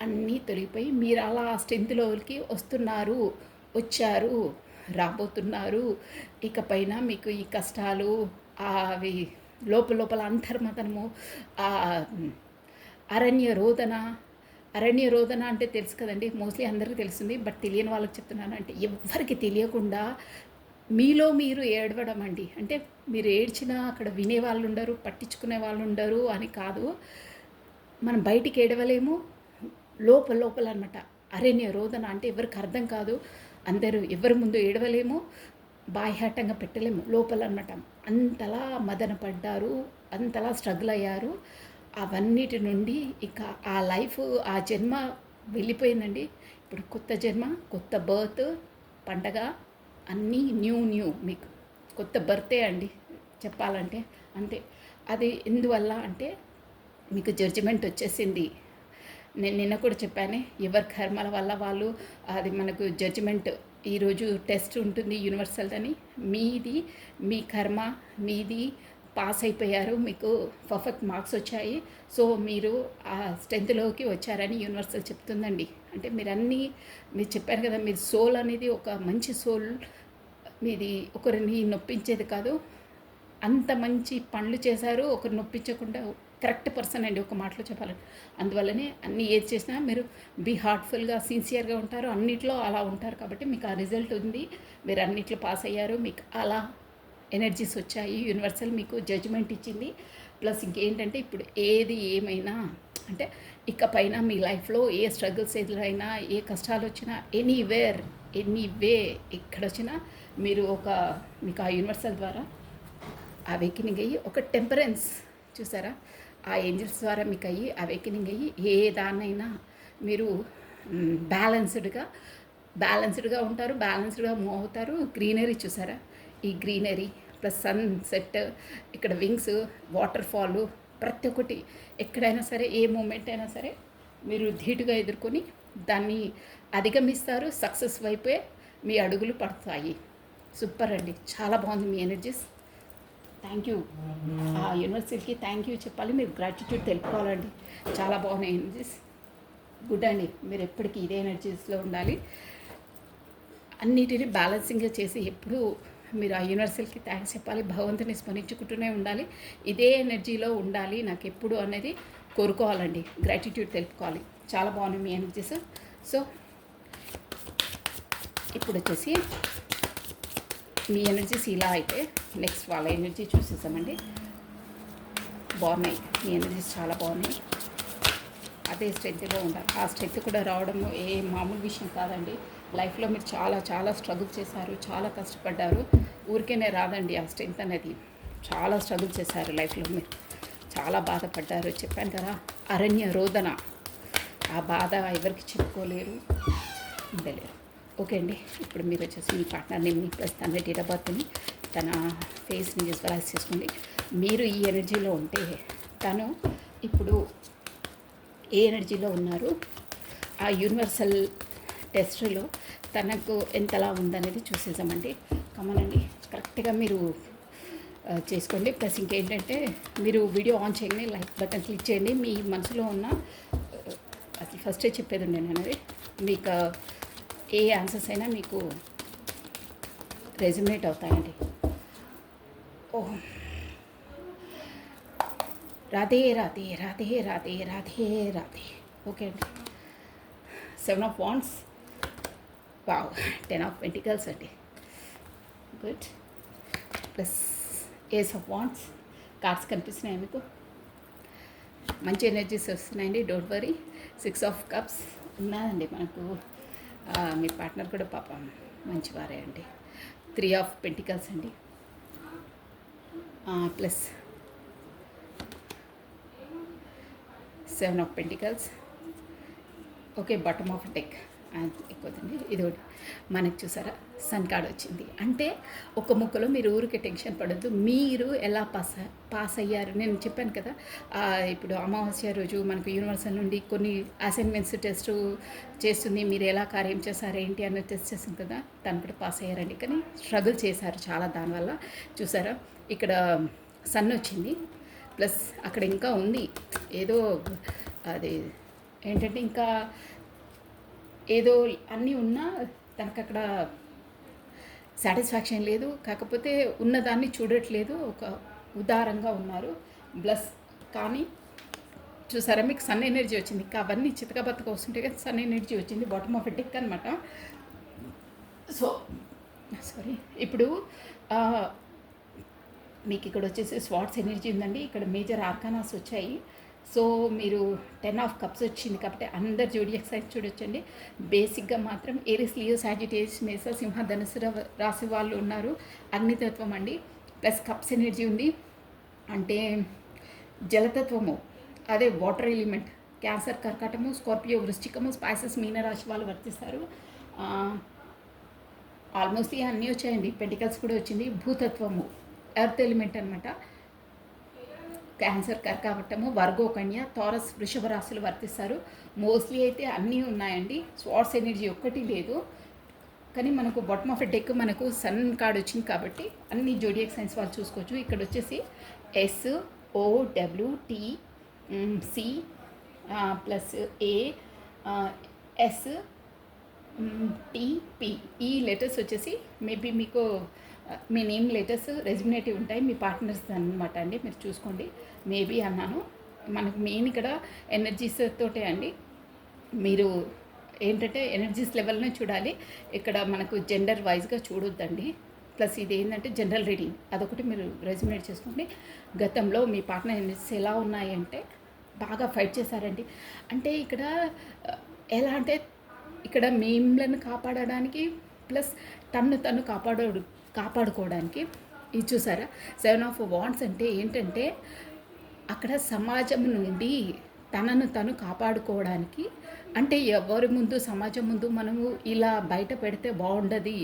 S1: అన్నీ తొలగిపోయి మీరు అలా స్ట్రెంత్ లెవెల్కి వస్తున్నారు, వచ్చారు, రాబోతున్నారు. ఇకపైన మీకు ఈ కష్టాలు అవి లోపల అంతర్మతనము, అరణ్య రోదన అంటే తెలుసు కదండి, మోస్ట్లీ అందరికీ తెలుస్తుంది. బట్ తెలియని వాళ్ళకి చెప్తున్నాను. అంటే ఎవ్వరికి తెలియకుండా మీలో మీరు ఏడవడం అండి. అంటే మీరు ఏడ్చినా అక్కడ వినేవాళ్ళు ఉండరు, పట్టించుకునే వాళ్ళు ఉండరు అని కాదు. మనం బయటికి ఏడవలేము, లోపల అనమాట. అరణ్య రోదన అంటే ఎవరికి అర్థం కాదు, అందరూ ఎవరి ముందు ఏడవలేము, బాహ్యాటంగా పెట్టలేము, లోపల అనమాట. అంతలా మదన పడ్డారు, అంతలా స్ట్రగుల్ అయ్యారు. అవన్నిటి నుండి ఇక ఆ లైఫ్, ఆ జన్మ వెళ్ళిపోయిందండి. ఇప్పుడు కొత్త జన్మ, కొత్త బర్త్, పండగ, అన్నీ న్యూ మీకు కొత్త బర్తే అండి చెప్పాలంటే. అంతే. అది ఎందువల్ల అంటే మీకు జడ్జిమెంట్ వచ్చేసింది. నేను నిన్న కూడా చెప్పానే, ఎవరి కర్మల వల్ల వాళ్ళు, అది మనకు జడ్జిమెంట్ ఈరోజు టెస్ట్ ఉంటుంది యూనివర్సల్ అని. మీది, మీ కర్మ మీది, పాస్ అయిపోయారు, మీకు పర్ఫెక్ట్ మార్క్స్ వచ్చాయి. సో మీరు ఆ స్ట్రెంత్లోకి వచ్చారని యూనివర్సల్ చెప్తుందండి. అంటే మీరు చెప్పారు కదా, మీరు సోల్ అనేది ఒక మంచి సోల్, మీది ఒకరిని నొప్పించేది కాదు. అంత మంచి పనులు చేశారు, ఒకరు నొప్పించకుండా కరెక్ట్ పర్సన్ అండి ఒక మాటలో చెప్పాలని. అందువల్లనే అన్నీ ఏది చేసినా మీరు బీ హార్ట్ఫుల్గా, సిన్సియర్గా ఉంటారు, అన్నిట్లో అలా ఉంటారు. కాబట్టి మీకు ఆ రిజల్ట్ ఉంది, మీరు అన్నిట్లో పాస్ అయ్యారు, మీకు అలా ఎనర్జీస్ వచ్చాయి. యూనివర్సల్ మీకు జడ్జిమెంట్ ఇచ్చింది. ప్లస్ ఇంకేంటంటే ఇప్పుడు ఏది ఏమైనా అంటే ఇకపైన మీ లైఫ్లో ఏ స్ట్రగుల్స్ ఎదురైనా, ఏ కష్టాలు వచ్చినా, ఎనీవే ఎక్కడొచ్చినా మీరు మీకు ఆ యూనివర్సల్ ద్వారా అవేకినింగ్ అయ్యి ఒక టెంపరెన్స్, చూసారా, ఆ ఏంజల్స్ ద్వారా మీకు అయ్యి అవేకినింగ్ అయ్యి ఏ దాన్నైనా మీరు బ్యాలెన్స్డ్గా ఉంటారు, బ్యాలెన్స్డ్గా మూవ్ అవుతారు. గ్రీనరీ చూసారా, ఈ గ్రీనరీ ప్లస్ సన్సెట్, ఇక్కడ వింగ్స్, వాటర్ ఫాల్, ప్రతి ఒక్కటి ఎక్కడైనా సరే, ఏ మూమెంట్ అయినా సరే మీరు ధీటుగా ఎదుర్కొని దాన్ని అధిగమిస్తారు. సక్సెస్ వైపే మీ అడుగులు పడతాయి. సూపర్ అండి, చాలా బాగుంది మీ ఎనర్జీస్. Thank you. ఆ యూనివర్సిటీకి థ్యాంక్ యూ చెప్పాలి, మీరు గ్రాటిట్యూడ్ తెలుపుకోవాలండి. చాలా బాగున్నాయి ఎనర్జీస్. గుడ్ అండి, మీరు ఎప్పటికీ ఇదే ఎనర్జీస్లో ఉండాలి. అన్నిటిని బ్యాలెన్సింగ్గా చేసి ఎప్పుడూ మీరు ఆ యూనివర్సల్కి థ్యాంక్స్ చెప్పాలి, భగవంతుని స్మరించుకుంటూనే ఉండాలి, ఇదే ఎనర్జీలో ఉండాలి నాకు ఎప్పుడు అనేది కోరుకోవాలండి, గ్రాటిట్యూడ్ తెలుపుకోవాలి. చాలా బాగున్నాయి మీ ఎనర్జీస్. సో ఇప్పుడు వచ్చేసి మీ ఎనర్జీస్ ఇలా అయితే నెక్స్ట్ వాళ్ళ ఎనర్జీ చూసేసామండి. బాగున్నాయి మీ ఎనర్జీస్, చాలా బాగున్నాయి. అదే స్ట్రెంత్లో ఉండాలి. ఆ స్ట్రెంత్ కూడా రావడం ఏ మామూలు విషయం కాదండి. లైఫ్లో మీరు చాలా చాలా స్ట్రగుల్ చేశారు, చాలా కష్టపడ్డారు. ఊరికేనే రాదండి ఆ స్ట్రెంత్ అనేది. చాలా స్ట్రగుల్ చేశారు లైఫ్లో, మీరు చాలా బాధపడ్డారు. చెప్పాను కదా, అరణ్య రోదన, ఆ బాధ ఎవరికి చెప్పుకోలేరు, ఉండలేరు. ఓకే అండి, ఇప్పుడు మీరు వచ్చేసి మీ పార్ట్నర్ నేమ్ని ప్లస్ తన డేట్ ఆఫ్ బర్త్ని, తన ఫేస్ని విజువలైజ్ చేసుకోండి. మీరు ఈ ఎనర్జీలో ఉంటే తను ఇప్పుడు ఏ ఎనర్జీలో ఉన్నారు, ఆ యూనివర్సల్ టెస్టులో తనకు ఎంతలా ఉందనేది చూసేసామండి. కమనండి, కరెక్ట్గా మీరు చేసుకోండి. ప్లస్ ఇంకేంటంటే మీరు వీడియో ఆన్ చేయగానే లైక్ బటన్ క్లిక్ చేయండి. మీ మనసులో ఉన్న అసలు ఫస్టే చెప్పేది ఉండే నేను అనేది మీకు ఏ ఆన్సర్స్ అయినా మీకు రెజ్యునేట్ అవుతాయండి. ఓహ్, రాధే రాధే రాధే రాధే రాధే రాధే. ఓకే అండి. 7 of wands, wow, 10 of pentacles అండి. Good. Plus ace of wands. Cards కనిపిస్తున్నాయి మీకు, మంచి ఎనర్జీస్ వస్తున్నాయండి. Don't worry. 6 ఆఫ్ కప్స్ ఉన్నదండి మనకు. మీ పార్ట్నర్ కూడా పాపం మంచివారే అండి. 3 ఆఫ్ పెంటికల్స్ అండి. Plus 7 of pentacles. Okay, bottom of deck ఎక్కువదండి. ఇది ఒకటి మనకు చూసారా, సన్ కార్డ్ వచ్చింది. అంటే ఒక ముక్కలో మీరు ఊరికే టెన్షన్ పడద్దు. మీరు ఎలా పాస్ అయ్యారు నేను చెప్పాను కదా. ఇప్పుడు అమావాస్య రోజు మనకు యూనివర్సల్ నుండి కొన్ని అసైన్మెంట్స్ టెస్ట్ చేస్తుంది. మీరు ఎలా కార్యం చేశారు ఏంటి అన్నది టెస్ట్ చేస్తుంది కదా. తను కూడా పాస్ అయ్యారండి. కానీ స్ట్రగుల్ చేశారు చాలా. దానివల్ల చూసారా ఇక్కడ సన్ వచ్చింది. ప్లస్ అక్కడ ఇంకా ఉంది ఏదో, అది ఏంటంటే ఇంకా ఏదో అన్నీ ఉన్నా తనకు అక్కడ సాటిస్ఫాక్షన్ లేదు. కాకపోతే ఉన్నదాన్ని చూడట్లేదు, ఒక ఉదారంగా ఉన్నారు. ప్లస్ కానీ చూసారా మీకు సన్ ఎనర్జీ వచ్చింది. ఇంకా అవన్నీ చితకబత్తగా వస్తుంటే కదా సన్ ఎనర్జీ వచ్చింది. బాటమ్ ఆఫ్ డెక్ అనమాట. సో సారీ, ఇప్పుడు మీకు ఇక్కడ వచ్చేసి స్వాట్స్ ఎనర్జీ ఉందండి. ఇక్కడ మేజర్ ఆర్కానాస్ వచ్చాయి. సో మీరు 10 ఆఫ్ కప్స్ వచ్చింది కాబట్టి అందరు జోడియాక్ సైన్స్ చూడొచ్చండి. బేసిక్గా మాత్రం ఏరిస్, లియో, సాజిటేరియస్, మేష, సింహ, ధనుసు రాశి వాళ్ళు ఉన్నారు. అగ్నితత్వం అండి. ప్లస్ కప్స్ ఎనర్జీ ఉంది అంటే జలతత్వము, అదే వాటర్ ఎలిమెంట్. క్యాన్సర్, కర్కాటము, స్కార్పియో, వృశ్చికము, స్పైసెస్, మీనరాశి వాళ్ళు వర్తిస్తారు. ఆల్మోస్ట్ అన్నీ వచ్చాయండి. పెంటికల్స్ కూడా వచ్చింది. భూతత్వము, ఎర్త్ ఎలిమెంట్ అనమాట. క్యాన్సర్, కర్కాటకము, వర్గో, కన్య, టారస్, వృషభ రాశులు వర్తిస్తారు. మోస్ట్లీ అయితే అన్నీ ఉన్నాయండి. స్వాట్స్ ఎనర్జీ ఒక్కటి లేదు. కానీ మనకు బాటమ్ ఆఫ్ డెక్ మనకు సన్ కార్డ్ వచ్చింది కాబట్టి అన్ని జోడియాక్ సైన్స్ వాళ్ళు చూసుకోవచ్చు. ఇక్కడ వచ్చేసి SOWT C plus AS TP ఈ లెటర్స్ వచ్చేసి మేబీ మీకు మీ నేమ్ లెటర్స్ రెజ్యునేటివ్ ఉంటాయి. మీ పార్ట్నర్స్ అనమాట అండి. మీరు చూసుకోండి. మేబీ అన్నాను. మనకు మెయిన్ ఇక్కడ ఎనర్జీస్ తోటే అండి. మీరు ఏంటంటే ఎనర్జీస్ లెవెల్నే చూడాలి. ఇక్కడ మనకు జెండర్ వైజ్గా చూడొద్దండి. ప్లస్ ఇది ఏంటంటే జనరల్ రీడింగ్, అదొకటి మీరు రెజ్యునేట్ చేసుకోండి. గతంలో మీ పార్ట్నర్ ఎనర్జీస్ ఎలా ఉన్నాయంటే బాగా ఫైట్ చేశారండి. అంటే ఇక్కడ ఎలా అంటే ఇక్కడ మేమ్లను కాపాడడానికి ప్లస్ తను కాపాడుకోవడానికి. ఇది చూసారా 7 ఆఫ్ వాండ్స్ అంటే ఏంటంటే అక్కడ సమాజం నుండి తను కాపాడుకోవడానికి. అంటే ఎవరి ముందు, సమాజం ముందు మనము ఇలా బయట పెడితే బాగుండదు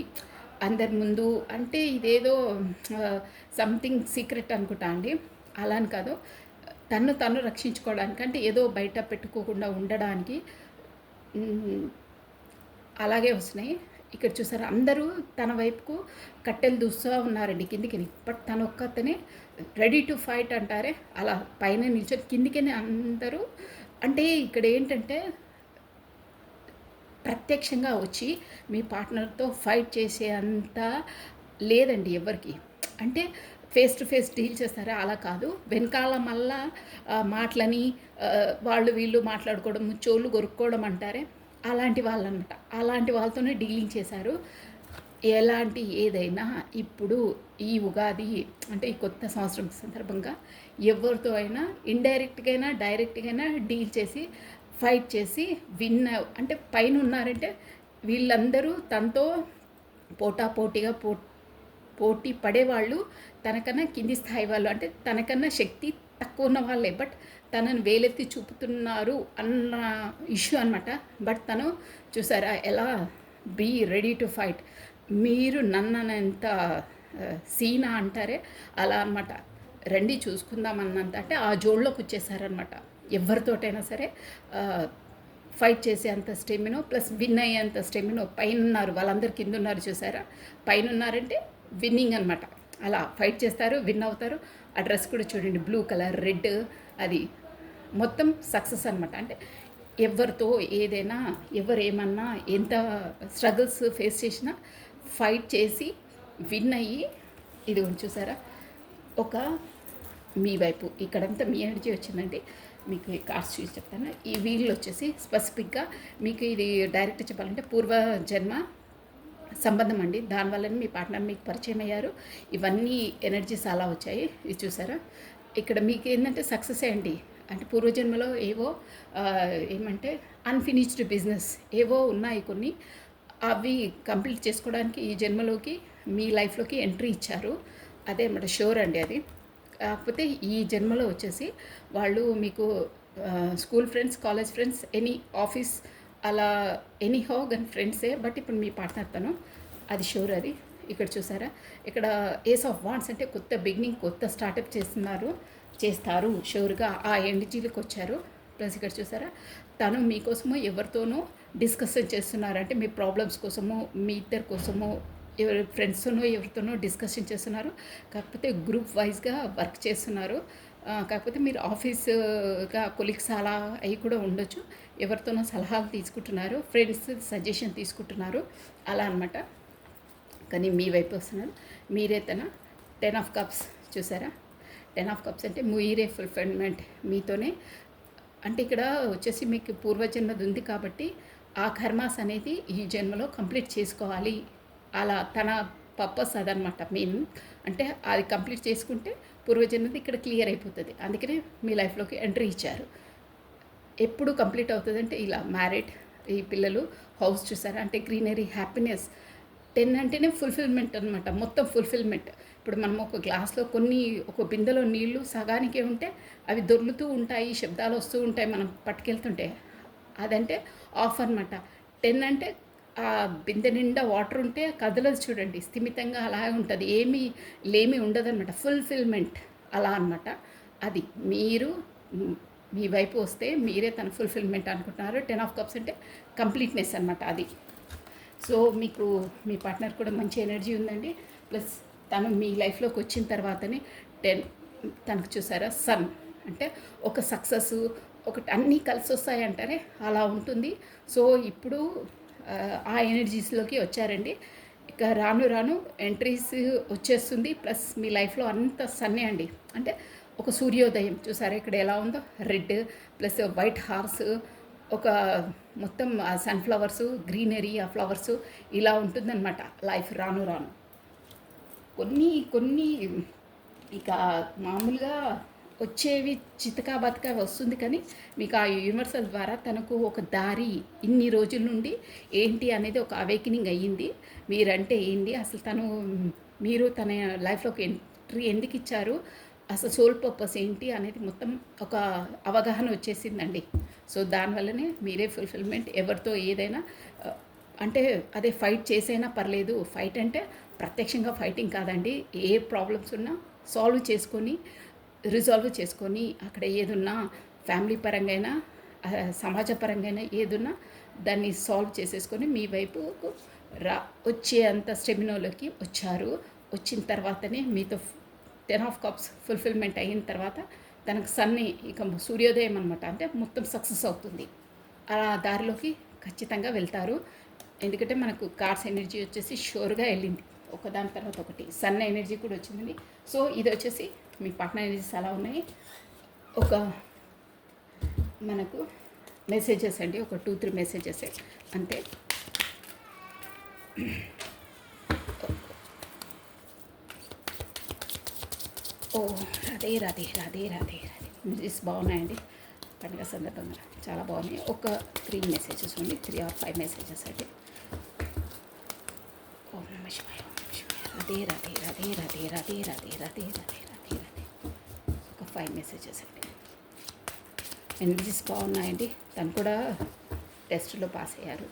S1: అందరి ముందు, అంటే ఇదేదో సంథింగ్ సీక్రెట్ అనుకుంటా అండి. అలా అని కాదు, తను రక్షించుకోవడానికి, అంటే ఏదో బయట పెట్టుకోకుండా ఉండడానికి అలాగే వస్తున్నాయి. ఇక్కడ చూసారు అందరూ తన వైపుకు కట్టెలు దూస్తూ ఉన్నారండి కిందికి. బట్ తను ఒక్కతనే రెడీ టు ఫైట్ అంటారే అలా పైన నిల్చొని కిందికనే అందరూ. అంటే ఇక్కడ ఏంటంటే ప్రత్యక్షంగా వచ్చి మీ పార్ట్నర్తో ఫైట్ చేసే అంత లేదండి ఎవరికి. అంటే ఫేస్ టు ఫేస్ డీల్ చేస్తారా అలా కాదు, వెనకాల మళ్ళా మాటలని వాళ్ళు వీళ్ళు మాట్లాడుకోవడం, చోళ్ళు కొరుక్కోవడం అంటారే అలాంటి వాళ్ళనమాట. అలాంటి వాళ్ళతోనే డీలింగ్ చేశారు. ఎలాంటి ఏదైనా ఇప్పుడు ఈ ఉగాది అంటే ఈ కొత్త సంవత్సరం సందర్భంగా ఎవరితో అయినా ఇండైరెక్ట్గా అయినా డైరెక్ట్గా అయినా డీల్ చేసి ఫైట్ చేసి విన్ అంటే పైన ఉన్నారంటే వీళ్ళందరూ తనతో పోటాపోటీగా పోటీ పడేవాళ్ళు, తనకన్నా కింది స్థాయి వాళ్ళు, అంటే తనకన్నా శక్తి తక్కువ ఉన్న వాళ్ళే. బట్ తనను వేలెత్తి చూపుతున్నారు అన్న ఇష్యూ అనమాట. బట్ తను చూసారా ఎలా బీ రెడీ టు ఫైట్. మీరు నన్నంత సీనా అంటారే అలా అనమాట. రండి చూసుకుందామన్నంత అంటే ఆ జోడ్లోకి వచ్చేసారనమాట. ఎవరితోటైనా సరే ఫైట్ చేసే అంత స్టెమినో ప్లస్ విన్ అయ్యేంత స్టెమినో పైన ఉన్నారు, వాళ్ళందరు కింద ఉన్నారు చూసారా, పైన ఉన్నారంటే విన్నింగ్ అనమాట. అలా ఫైట్ చేస్తారు, విన్ అవుతారు. ఆ డ్రెస్ కూడా చూడండి, బ్లూ కలర్, రెడ్, అది మొత్తం సక్సెస్ అనమాట. అంటే ఎవరితో ఏదైనా, ఎవరేమన్నా, ఎంత స్ట్రగుల్స్ ఫేస్ చేసినా ఫైట్ చేసి విన్ అయ్యి, ఇది చూసారా, ఒక మీ వైపు ఇక్కడంతా మీ ఎనర్జీ వచ్చిందండి. మీకు ఈ కార్డ్స్ చూసి చెప్తాను. ఈ వీళ్ళు వచ్చేసి స్పెసిఫిక్గా మీకు ఇది డైరెక్ట్ చెప్పాలంటే పూర్వజన్మ సంబంధం అండి. దానివల్లనే మీ పార్ట్నర్ మీకు పరిచయం అయ్యారు. ఇవన్నీ ఎనర్జీస్ అలా వచ్చాయి. ఇది చూసారా, ఇక్కడ మీకు ఏంటంటే సక్సెస్ అండి. అంటే పూర్వజన్మలో ఏవో ఏమంటే అన్ఫినిష్డ్ బిజినెస్ ఏవో ఉన్నాయి కొన్ని, అవి కంప్లీట్ చేసుకోవడానికి ఈ జన్మలోకి మీ లైఫ్లోకి ఎంట్రీ ఇచ్చారు. అదే అన్నమాట, షూర్ అండి అది. కాకపోతే ఈ జన్మలో వచ్చేసి వాళ్ళు మీకు school friends, college friends, any office అలా ఎనీ హౌ కానీ ఫ్రెండ్సే. బట్ ఇప్పుడు మీ పార్ట్నర్ తను, అది షూర్. అది ఇక్కడ చూసారా, ఇక్కడ ఏస్ ఆఫ్ వాండ్స్ అంటే కొత్త బిగినింగ్, కొత్త స్టార్టప్ చేస్తారు షూర్గా. ఆ ఎనర్జీలకు వచ్చారు. ప్లస్ ఇక్కడ చూసారా, తను మీకోసమో ఎవరితోనో డిస్కషన్ చేస్తున్నారు. అంటే మీ ప్రాబ్లమ్స్ కోసమో, మీ ఇద్దరి కోసమో, ఎవరి ఫ్రెండ్స్తోనో ఎవరితోనో డిస్కషన్ చేస్తున్నారు. కాకపోతే గ్రూప్ వైజ్గా వర్క్ చేస్తున్నారు. కాకపోతే మీరు ఆఫీస్గా కొలీగ్స్ అలా అవి కూడా ఉండొచ్చు. ఎవరితోనో సలహాలు తీసుకుంటున్నారు, ఫ్రెండ్స్ సజెషన్ తీసుకుంటున్నారు, అలా అనమాట. కానీ మీ వైపు వస్తున్నారు, మీరే తన 10 ఆఫ్ కప్స్ చూసారా. 10 ఆఫ్ కప్స్ అంటే మీరే ఫుల్ఫిల్మెంట్ మీతోనే. అంటే ఇక్కడ వచ్చేసి మీకు పూర్వజన్మది ఉంది కాబట్టి ఆ కర్మాస్ అనేది ఈ జన్మలో కంప్లీట్ చేసుకోవాలి. అలా తన పర్పస్ అదనమాట మెయిన్. అంటే అది కంప్లీట్ చేసుకుంటే పూర్వజన్మది ఇక్కడ క్లియర్ అయిపోతుంది. అందుకనే మీ లైఫ్లోకి ఎంట్రీ ఇచ్చారు. ఎప్పుడు కంప్లీట్ అవుతుంది అంటే ఇలా మ్యారీడ్, ఈ పిల్లలు, హౌస్ చూసారా, అంటే గ్రీనరీ, హ్యాపీనెస్. 10 అంటేనే ఫుల్ఫిల్మెంట్ అనమాట, మొత్తం ఫుల్ఫిల్మెంట్. ఇప్పుడు మనం ఒక గ్లాస్లో ఒక బిందెలో నీళ్లు సగానికే ఉంటే అవి దొర్లుతూ ఉంటాయి, శబ్దాలు వస్తూ ఉంటాయి మనం పట్టుకెళ్తుంటే, అదంటే ఆఫ్ అనమాట. 10 అంటే ఆ బిందె నిండా వాటర్ ఉంటే కదలదు చూడండి, స్థిమితంగా అలాగే ఉంటుంది, లేమి ఉండదన్నమాట, ఫుల్ఫిల్మెంట్ అలా అనమాట. అది మీరు మీ వైపు వస్తే మీరే తన ఫుల్ఫిల్మెంట్ అనుకుంటున్నారు. 10 ఆఫ్ కప్స్ అంటే కంప్లీట్నెస్ అనమాట అది. సో మీకు మీ పార్ట్నర్ కూడా మంచి ఎనర్జీ ఉందండి. ప్లస్ తను మీ లైఫ్లోకి వచ్చిన తర్వాతనే తనకు చూసారా, సన్ అంటే ఒక సక్సెస్, ఒకటి అన్నీ కలిసి వస్తాయి అంటారే అలా ఉంటుంది. సో ఇప్పుడు ఆ ఎనర్జీస్లోకి వచ్చారండి. ఇక రాను రాను ఎంట్రీస్ వచ్చేస్తుంది. ప్లస్ మీ లైఫ్లో అంత సన్నే అండి. అంటే ఒక సూర్యోదయం చూసారా ఇక్కడ ఎలా ఉందో, రెడ్ ప్లస్ వైట్ హార్స్, ఒక మొత్తం సన్ఫ్లవర్సు, గ్రీనరీ, ఆ ఫ్లవర్సు ఇలా ఉంటుందన్నమాట లైఫ్ రాను రాను. కొన్ని ఇక మామూలుగా వచ్చేవి చితకా బతకా వస్తుంది, కానీ మీకు ఆ యూనివర్సల్ ద్వారా తనకు ఒక దారి ఇన్ని రోజుల నుండి ఏంటి అనేది ఒక అవేకనింగ్ అయ్యింది. మీరంటే ఏంటి అసలు, మీరు తన లైఫ్లోకి ఎంట్రీ ఎందుకు ఇచ్చారు, అసలు సోల్ పర్పస్ ఏంటి అనేది మొత్తం ఒక అవగాహన వచ్చేసిందండి. సో దానివల్లనే మీరే ఫుల్ఫిల్మెంట్. ఎవరితో ఏదైనా అంటే అదే ఫైట్ చేసైనా పర్లేదు. ఫైట్ అంటే ప్రత్యక్షంగా ఫైటింగ్ కాదండి. ఏ ప్రాబ్లమ్స్ ఉన్నా రిజాల్వ్ చేసుకొని అక్కడ ఏదున్నా ఫ్యామిలీ పరంగా అయినా సమాజ పరంగా అయినా ఏదున్నా దాన్ని సాల్వ్ చేసేసుకొని మీ వైపుకు వచ్చే అంత స్టెమినోలోకి వచ్చారు. వచ్చిన తర్వాతనే మీతో 10 ఆఫ్ కప్స్ ఫుల్ఫిల్మెంట్ అయిన తర్వాత తనకు సన్ని ఇక సూర్యోదయం అనమాట. అంటే మొత్తం సక్సెస్ అవుతుంది. ఆ దారిలోకి ఖచ్చితంగా వెళ్తారు. ఎందుకంటే మనకు కార్డ్స్ ఎనర్జీ వచ్చేసి షూర్గా వెళ్ళింది, ఒకదాని తర్వాత ఒకటి. సన్ ఎనర్జీ కూడా వచ్చిందండి. సో ఇది వచ్చేసి మీ పార్ట్నర్ ఎనర్జీస్ అలా ఉన్నాయి. ఒక మనకు మెసేజెస్ అండి, ఒక 2-3 మెసేజెస్ అంతే. ఓ రాధే రాధే రాధే రాధే రాధే. మెసేజెస్ బాగున్నాయండి పండుగ సందర్భంగా, చాలా బాగున్నాయి. ఒక 3 మెసేజెస్ ఉంది, 3 or 5 మెసేజెస్ అండి. ఓం నమ శివాయ, ఓం నమ శివాయ, రాధే రాధే రాధే రాధే రాధే రాధే రాధే రాధే రాధే రాధే. ఒక 5 మెసేజెస్ అండి. ఎనర్జీస్ బాగున్నాయండి. తను కూడా టెస్ట్లో పాస్ అయ్యారు.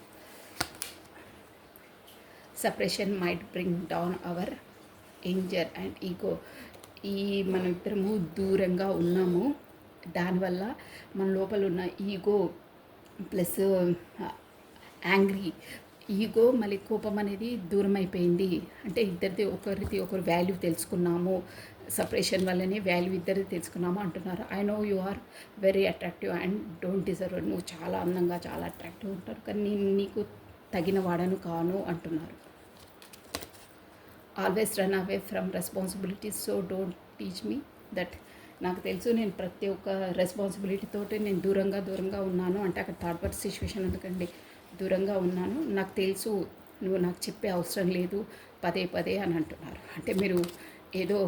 S1: Separation might bring down our anger and ego. మనం ఇద్దరము దూరంగా ఉన్నాము, దానివల్ల మన లోపల ఉన్న ఈగో ప్లస్ యాంగ్రీ, ఈగో, మళ్ళీ కోపం అనేది దూరం అయిపోయింది. అంటే ఇద్దరిది ఒకరిది ఒకరు వాల్యూ తెలుసుకున్నాము, సపరేషన్ వల్లనే వాల్యూ ఇద్దరిది తెలుసుకున్నాము అంటున్నారు. I know you are very attractive and don't deserve. నువ్వు చాలా అందంగా చాలా అట్రాక్టివ్ ఉంటారు, కానీ నేను నీకు తగిన వాడను కాను అంటున్నారు. Always run away from responsibilities, so don't teach me that. నాకు తెలుసు నేను ప్రతి ఒక్క రెస్పాన్సిబిలిటీతోటి నేను దూరంగా ఉన్నాను అంటే అక్కడ థర్డ్ పర్సన్ సిచ్యువేషన్ ఎందుకండి, దూరంగా ఉన్నాను. నాకు తెలుసు, నువ్వు నాకు చెప్పే అవసరం లేదు పదే పదే అని అంటున్నారు. అంటే మీరు ఏదో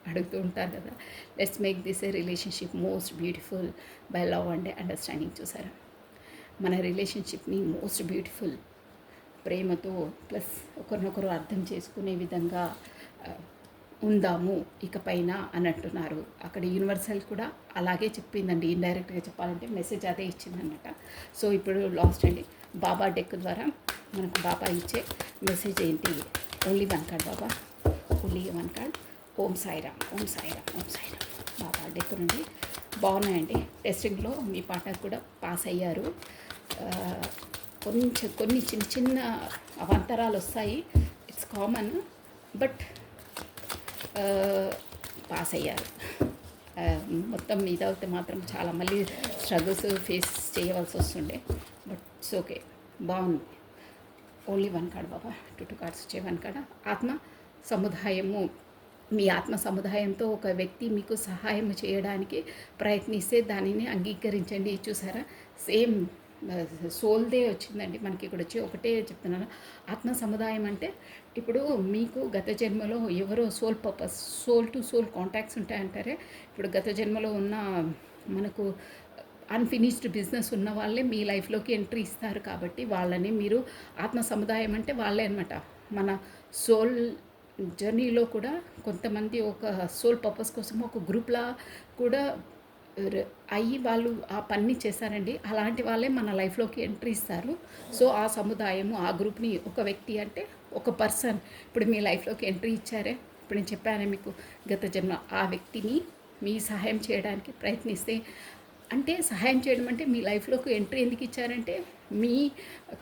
S1: అడుగుతూ ఉంటారు కదా. Let's make this A relationship most beautiful by love and understanding. చూసారా, మన రిలేషన్షిప్ని మోస్ట్ బ్యూటిఫుల్ ప్రేమతో ప్లస్ ఒకరినొకరు అర్థం చేసుకునే విధంగా ఉందాము ఇకపైన అని అంటున్నారు. అక్కడ యూనివర్సల్ కూడా అలాగే చెప్పిందండి, ఇండైరెక్ట్గా చెప్పాలంటే మెసేజ్ అదే ఇచ్చిందన్నమాట. సో ఇప్పుడు లాస్ట్ అండి, బాబా డెక్ ద్వారా మనకు బాబా ఇచ్చే మెసేజ్ ఏంటి? ఓన్లీ వన్ కార్డ్ బాబా, ఓన్లీ వన్ కార్డ్. ఓం సాయిరామ్, ఓం సాయిరామ్, ఓం సాయిరామ్. బాబా డెక్ నుండి బాగున్నాయండి. టెస్టింగ్లో మీ పార్ట్నర్ కూడా పాస్ అయ్యారు. కొన్ని చిన్న చిన్న అవాంతరాలు వస్తాయి, ఇట్స్ కామన్, బట్ పాస్ అయ్యారు. మొత్తం ఇదైతే మాత్రం చాలా మళ్ళీ స్ట్రగుల్స్ ఫేస్ చేయవలసి వస్తుండే, బట్ ఇట్స్ ఓకే, బాగుంది. ఓన్లీ వన్ కార్డ్ బాబా, టూ కార్డ్స్ వచ్చే వన్ కార్డ్. ఆత్మ సముదాయము, మీ ఆత్మ సముదాయంతో ఒక వ్యక్తి మీకు సహాయం చేయడానికి ప్రయత్నిస్తే దానిని అంగీకరించండి. చూసారా, సేమ్ సోల్దే వచ్చిందండి మనకి ఇక్కడ వచ్చి. ఒకటే చెప్తున్నాను, ఆత్మ సముదాయం అంటే ఇప్పుడు మీకు గత జన్మలో ఎవరో soul purpose, soul to soul contacts ఉంటాయంటారే. ఇప్పుడు గత జన్మలో ఉన్న మనకు అన్ఫినిష్డ్ బిజినెస్ ఉన్న వాళ్ళే మీ లైఫ్లోకి ఎంట్రీ ఇస్తారు, కాబట్టి వాళ్ళని మీరు ఆత్మ సముదాయం అంటే వాళ్ళే అనమాట. మన సోల్ జర్నీలో కూడా కొంతమంది ఒక సోల్ పర్పస్ కోసం ఒక గ్రూప్లా కూడా అయ్యి వాళ్ళు ఆ పని చేశారండి. అలాంటి వాళ్ళే మన లైఫ్లోకి ఎంట్రీ ఇస్తారు. సో ఆ సముదాయము, ఆ గ్రూప్ని, ఒక వ్యక్తి అంటే ఒక పర్సన్ ఇప్పుడు మీ లైఫ్లోకి ఎంట్రీ ఇచ్చారే, ఇప్పుడు నేను చెప్పానే మీకు గత జన్మ, ఆ వ్యక్తిని మీ సహాయం చేయడానికి ప్రయత్నిస్తే, అంటే సహాయం చేయడం అంటే మీ లైఫ్లోకి ఎంట్రీ ఎందుకు ఇచ్చారంటే మీ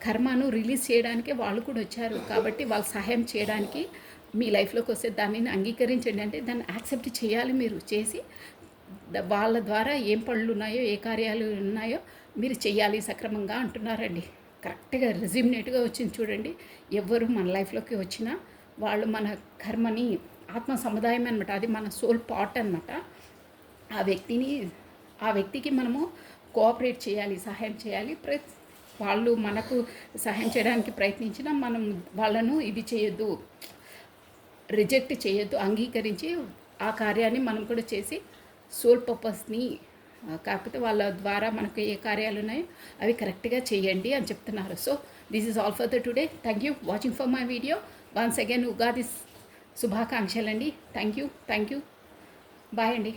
S1: కర్మను రిలీజ్ చేయడానికే వాళ్ళు కూడా వచ్చారు. కాబట్టి వాళ్ళు సహాయం చేయడానికి మీ లైఫ్లోకి వస్తే దానిని అంగీకరించండి. అంటే దాన్ని యాక్సెప్ట్ చేయాలి. మీరు చేసి వాళ్ళ ద్వారా ఏం పనులు ఉన్నాయో, ఏ కార్యాలు ఉన్నాయో మీరు చెయ్యాలి సక్రమంగా అంటున్నారండి. కరెక్ట్గా రెజ్యూమినేట్గా వచ్చింది చూడండి. ఎవరు మన లైఫ్లోకి వచ్చినా వాళ్ళు మన కర్మని, ఆత్మ సముదాయం అనమాట, అది మన సోల్ పార్ట్ అనమాట. ఆ వ్యక్తికి మనము కోఆపరేట్ చేయాలి, సహాయం చేయాలి. వాళ్ళు మనకు సహాయం చేయడానికి ప్రయత్నించినా మనం వాళ్ళను ఇది చేయొద్దు, రిజెక్ట్ చేయొద్దు, అంగీకరించి ఆ కార్యాన్ని మనం కూడా చేసి సోల్ పర్పస్ని, కాకపోతే వాళ్ళ ద్వారా మనకు ఏ కార్యాలు ఉన్నాయో అవి కరెక్ట్గా చేయండి అని చెప్తున్నారు. So this is all for the today. Thank you watching for my video. Once again Ugadi శుభాకాంక్షలు అండి. థ్యాంక్ యూ, బాయ్ అండి.